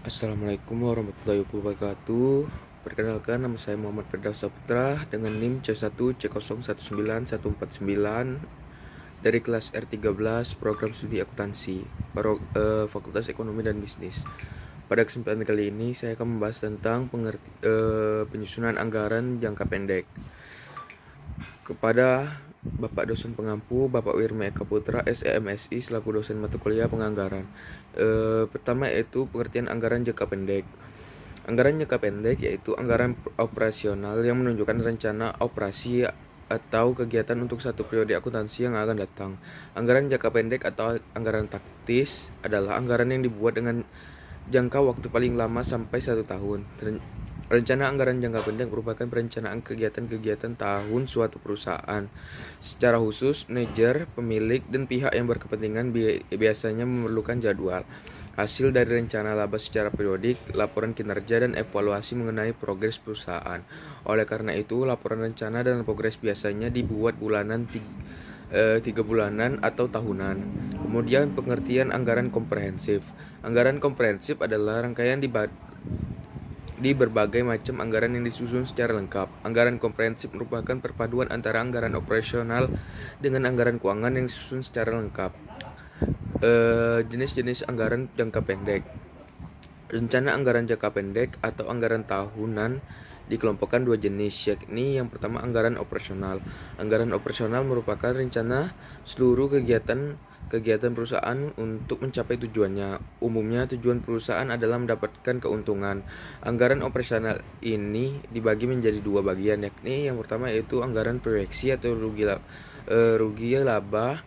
Assalamualaikum warahmatullahi wabarakatuh. Perkenalkan, nama saya Muhammad Firdaus Saputra dengan NIM C1C019149 dari kelas R13 Program Studi Akuntansi, Fakultas Ekonomi dan Bisnis. Pada kesempatan kali ini saya akan membahas tentang penyusunan anggaran jangka pendek. Kepada Bapak dosen pengampu, Bapak Wirma Eka Putra, SEMSI, selaku dosen mata kuliah penganggaran. Pertama yaitu pengertian anggaran jangka pendek. Anggaran jangka pendek yaitu anggaran operasional yang menunjukkan rencana operasi atau kegiatan untuk satu periode akuntansi yang akan datang. Anggaran jangka pendek atau anggaran taktis adalah anggaran yang dibuat dengan jangka waktu paling lama sampai 1 tahun. Rencana anggaran jangka pendek merupakan perencanaan kegiatan-kegiatan tahun suatu perusahaan. Secara khusus, manajer, pemilik, dan pihak yang berkepentingan biasanya memerlukan jadwal. Hasil dari rencana laba secara periodik, laporan kinerja, dan evaluasi mengenai progres perusahaan. Oleh karena itu, laporan rencana dan progres biasanya dibuat bulanan, 3 bulanan atau tahunan. Kemudian pengertian anggaran komprehensif. Anggaran komprehensif adalah rangkaian di berbagai macam anggaran yang disusun secara lengkap. Anggaran komprehensif merupakan perpaduan antara anggaran operasional dengan anggaran keuangan yang disusun secara lengkap. Jenis-jenis anggaran jangka pendek. Rencana anggaran jangka pendek atau anggaran tahunan dikelompokkan dua jenis, yakni yang pertama anggaran operasional. Anggaran operasional merupakan rencana seluruh kegiatan perusahaan untuk mencapai tujuannya. Umumnya tujuan perusahaan adalah mendapatkan keuntungan. Anggaran operasional ini dibagi menjadi dua bagian, yakni yang pertama yaitu anggaran proyeksi atau rugi laba.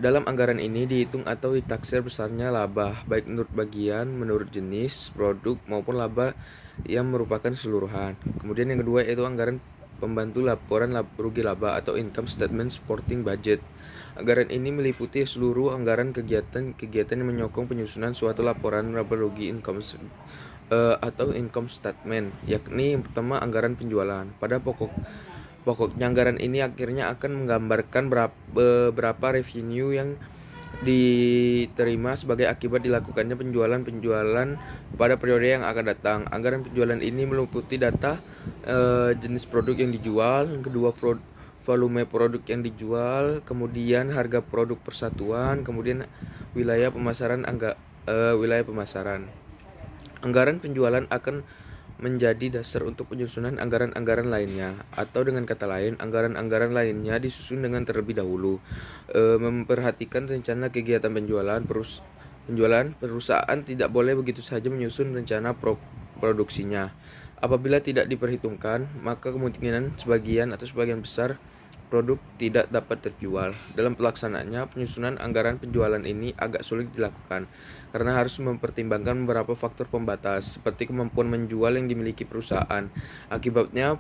Dalam anggaran ini dihitung atau ditaksir besarnya laba, baik menurut bagian, menurut jenis, produk, maupun laba yang merupakan keseluruhan. Kemudian yang kedua yaitu anggaran pembantu laporan rugi laba atau income statement supporting budget. Anggaran ini meliputi seluruh anggaran kegiatan yang menyokong penyusunan suatu laporan laba rugi atau income statement, yakni yang pertama anggaran penjualan. Pada pokoknya anggaran ini akhirnya akan menggambarkan berapa revenue yang diterima sebagai akibat dilakukannya penjualan pada periode yang akan datang. Anggaran penjualan ini meliputi data jenis produk yang dijual, kedua volume produk yang dijual, kemudian harga produk persatuan, kemudian wilayah pemasaran. Anggaran penjualan akan menjadi dasar untuk penyusunan anggaran-anggaran lainnya, atau dengan kata lain, anggaran-anggaran lainnya disusun dengan terlebih dahulu. Memperhatikan rencana kegiatan penjualan perusahaan tidak boleh begitu saja menyusun rencana produksinya. Apabila tidak diperhitungkan, maka kemungkinan sebagian atau sebagian besar produk tidak dapat terjual. Dalam pelaksanaannya, penyusunan anggaran penjualan ini agak sulit dilakukan karena harus mempertimbangkan beberapa faktor pembatas seperti kemampuan menjual yang dimiliki perusahaan. Akibatnya,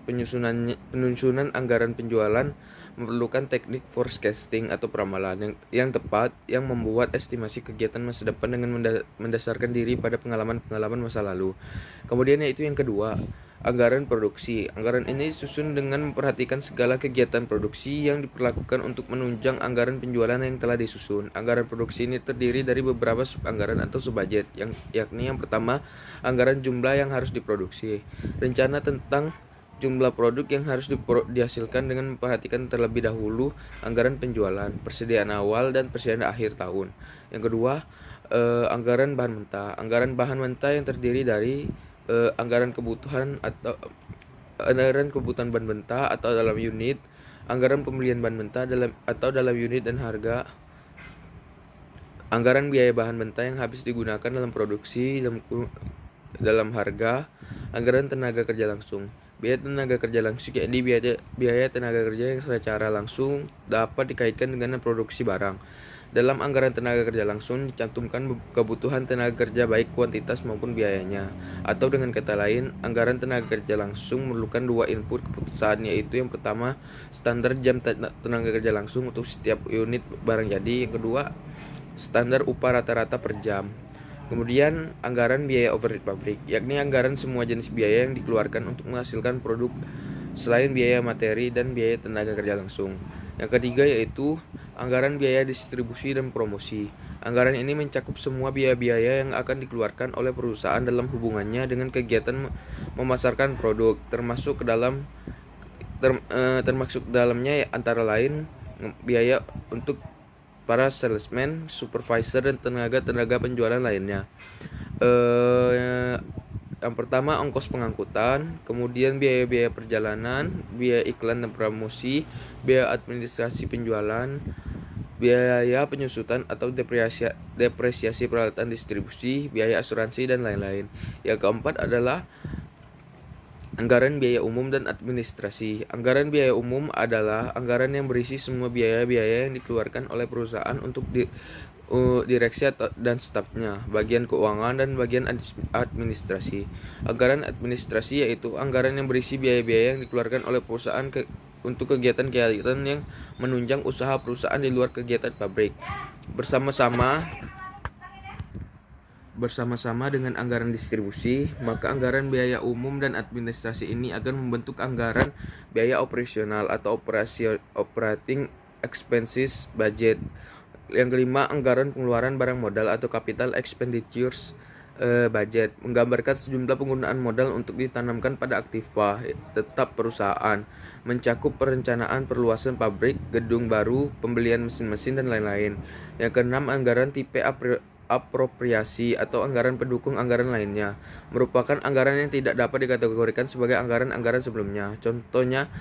penyusunan anggaran penjualan memerlukan teknik forecasting atau peramalan yang tepat yang membuat estimasi kegiatan masa depan dengan mendasarkan diri pada pengalaman masa lalu. Kemudian yaitu yang kedua, anggaran produksi. Anggaran ini disusun dengan memperhatikan segala kegiatan produksi yang diperlakukan untuk menunjang anggaran penjualan yang telah disusun. Anggaran produksi ini terdiri dari beberapa subanggaran atau subbudget, yakni yang pertama, anggaran jumlah yang harus diproduksi. Rencana tentang jumlah produk yang harus dihasilkan dengan memperhatikan terlebih dahulu anggaran penjualan, persediaan awal, dan persediaan akhir tahun. Yang kedua, anggaran bahan mentah. Anggaran bahan mentah yang terdiri dari anggaran kebutuhan bahan mentah atau dalam unit, anggaran pembelian bahan mentah dalam unit dan harga, anggaran biaya bahan mentah yang habis digunakan dalam produksi dalam harga, anggaran tenaga kerja langsung. Biaya tenaga kerja langsung yakni biaya tenaga kerja yang secara langsung dapat dikaitkan dengan produksi barang. Dalam anggaran tenaga kerja langsung dicantumkan kebutuhan tenaga kerja baik kuantitas maupun biayanya. Atau dengan kata lain, anggaran tenaga kerja langsung memerlukan dua input keputusan, yaitu yang pertama, standar jam tenaga kerja langsung untuk setiap unit barang jadi. Yang kedua, standar upah rata-rata per jam. Kemudian anggaran biaya overhead pabrik, yakni anggaran semua jenis biaya yang dikeluarkan untuk menghasilkan produk selain biaya materi dan biaya tenaga kerja langsung. Yang ketiga yaitu anggaran biaya distribusi dan promosi. Anggaran ini mencakup semua biaya-biaya yang akan dikeluarkan oleh perusahaan dalam hubungannya dengan kegiatan memasarkan produk, termasuk dalamnya antara lain biaya untuk para salesman, supervisor, dan tenaga penjualan lainnya. Yang pertama ongkos pengangkutan, kemudian biaya-biaya perjalanan, biaya iklan dan promosi, biaya administrasi penjualan, biaya penyusutan atau depresiasi peralatan distribusi, biaya asuransi, dan lain-lain. Yang keempat adalah anggaran biaya umum dan administrasi. Anggaran biaya umum adalah anggaran yang berisi semua biaya-biaya yang dikeluarkan oleh perusahaan untuk direksi dan stafnya, bagian keuangan, dan bagian administrasi. Anggaran administrasi yaitu anggaran yang berisi biaya-biaya yang dikeluarkan oleh perusahaan untuk kegiatan-kegiatan yang menunjang usaha perusahaan di luar kegiatan pabrik. Bersama-sama dengan anggaran distribusi, maka anggaran biaya umum dan administrasi ini akan membentuk anggaran biaya operasional atau operating expenses budget. Yang kelima, anggaran pengeluaran barang modal atau capital expenditures budget, menggambarkan sejumlah penggunaan modal untuk ditanamkan pada aktiva tetap perusahaan, mencakup perencanaan perluasan pabrik, gedung baru, pembelian mesin-mesin, dan lain-lain. Yang keenam, anggaran tipe apropriasi atau anggaran pendukung anggaran lainnya, merupakan anggaran yang tidak dapat dikategorikan sebagai anggaran-anggaran sebelumnya. Contohnya,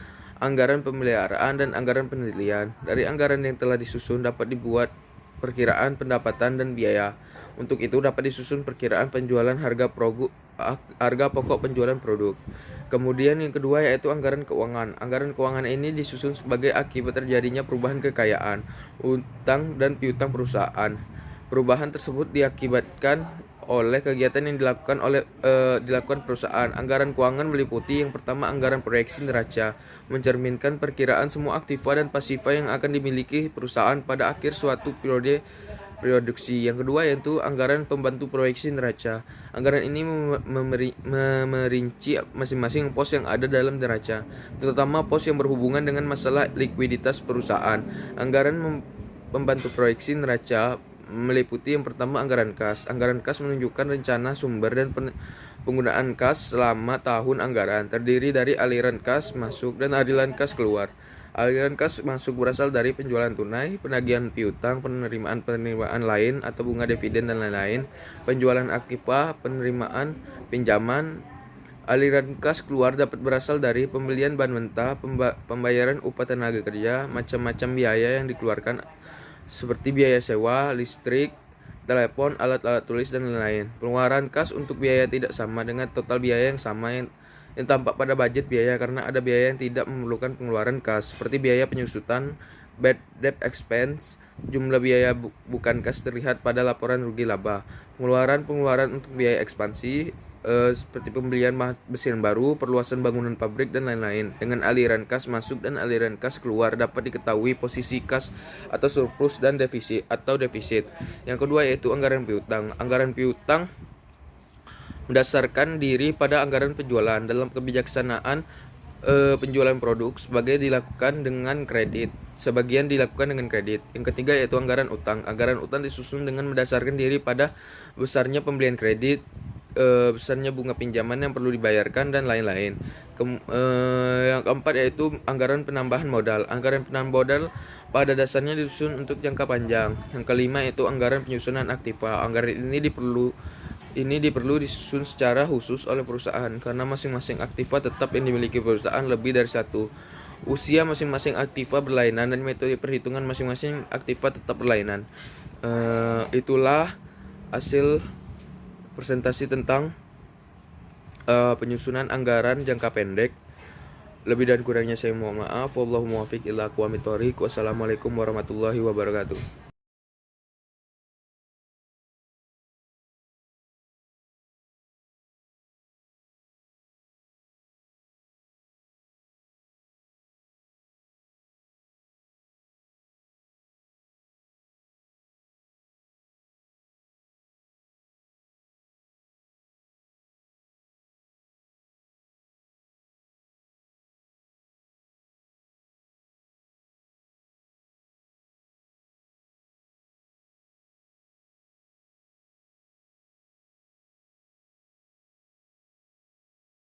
anggaran pemeliharaan dan anggaran penelitian. Dari anggaran yang telah disusun dapat dibuat perkiraan pendapatan dan biaya. Untuk itu dapat disusun perkiraan penjualan harga pokok penjualan produk. Kemudian yang kedua yaitu anggaran keuangan. Anggaran keuangan ini disusun sebagai akibat terjadinya perubahan kekayaan, utang dan piutang perusahaan. Perubahan tersebut diakibatkan oleh kegiatan yang dilakukan perusahaan. Anggaran keuangan meliputi yang pertama anggaran proyeksi neraca, mencerminkan perkiraan semua aktiva dan pasifa yang akan dimiliki perusahaan pada akhir suatu periode produksi. Yang kedua yaitu anggaran pembantu proyeksi neraca. Anggaran ini merinci masing-masing pos yang ada dalam neraca, terutama pos yang berhubungan dengan masalah likuiditas perusahaan. Anggaran pembantu proyeksi neraca meliputi yang pertama anggaran kas. Anggaran kas menunjukkan rencana sumber dan penggunaan kas selama tahun anggaran, terdiri dari aliran kas masuk dan aliran kas keluar. Aliran kas masuk berasal dari penjualan tunai, penagihan piutang, penerimaan lain atau bunga dividen dan lain-lain, penjualan aktiva, penerimaan pinjaman. Aliran kas keluar dapat berasal dari pembelian bahan mentah, pembayaran upah tenaga kerja, macam-macam biaya yang dikeluarkan seperti biaya sewa, listrik, telepon, alat-alat tulis, dan lain-lain. Pengeluaran kas untuk biaya tidak sama dengan total biaya yang sama yang tampak pada budget biaya, karena ada biaya yang tidak memerlukan pengeluaran kas, seperti biaya penyusutan, bad debt expense. Jumlah biaya bukan kas terlihat pada laporan rugi laba. Pengeluaran untuk biaya ekspansi seperti pembelian mesin baru, perluasan bangunan pabrik, dan lain-lain. Dengan aliran kas masuk dan aliran kas keluar dapat diketahui posisi kas atau surplus dan defisit. Yang kedua yaitu anggaran piutang. Anggaran piutang mendasarkan diri pada anggaran penjualan. Dalam kebijaksanaan penjualan produk sebagian dilakukan dengan kredit. Yang ketiga yaitu anggaran utang. Anggaran utang disusun dengan mendasarkan diri pada besarnya pembelian kredit, besarnya bunga pinjaman yang perlu dibayarkan, dan lain-lain. Yang keempat yaitu anggaran penambahan modal. Anggaran penambahan modal pada dasarnya disusun untuk jangka panjang. Yang kelima yaitu anggaran penyusunan aktiva. Anggaran ini diperlu disusun secara khusus oleh perusahaan karena masing-masing aktiva tetap yang dimiliki perusahaan lebih dari satu. Usia masing-masing aktiva berlainan dan metode perhitungan masing-masing aktiva tetap berlainan. Itulah hasil presentasi tentang penyusunan anggaran jangka pendek. Lebih dan kurangnya saya mohon maaf. Wallahu muwaffiq ila aqwamit thoriq. Wassalamualaikum warahmatullahi wabarakatuh.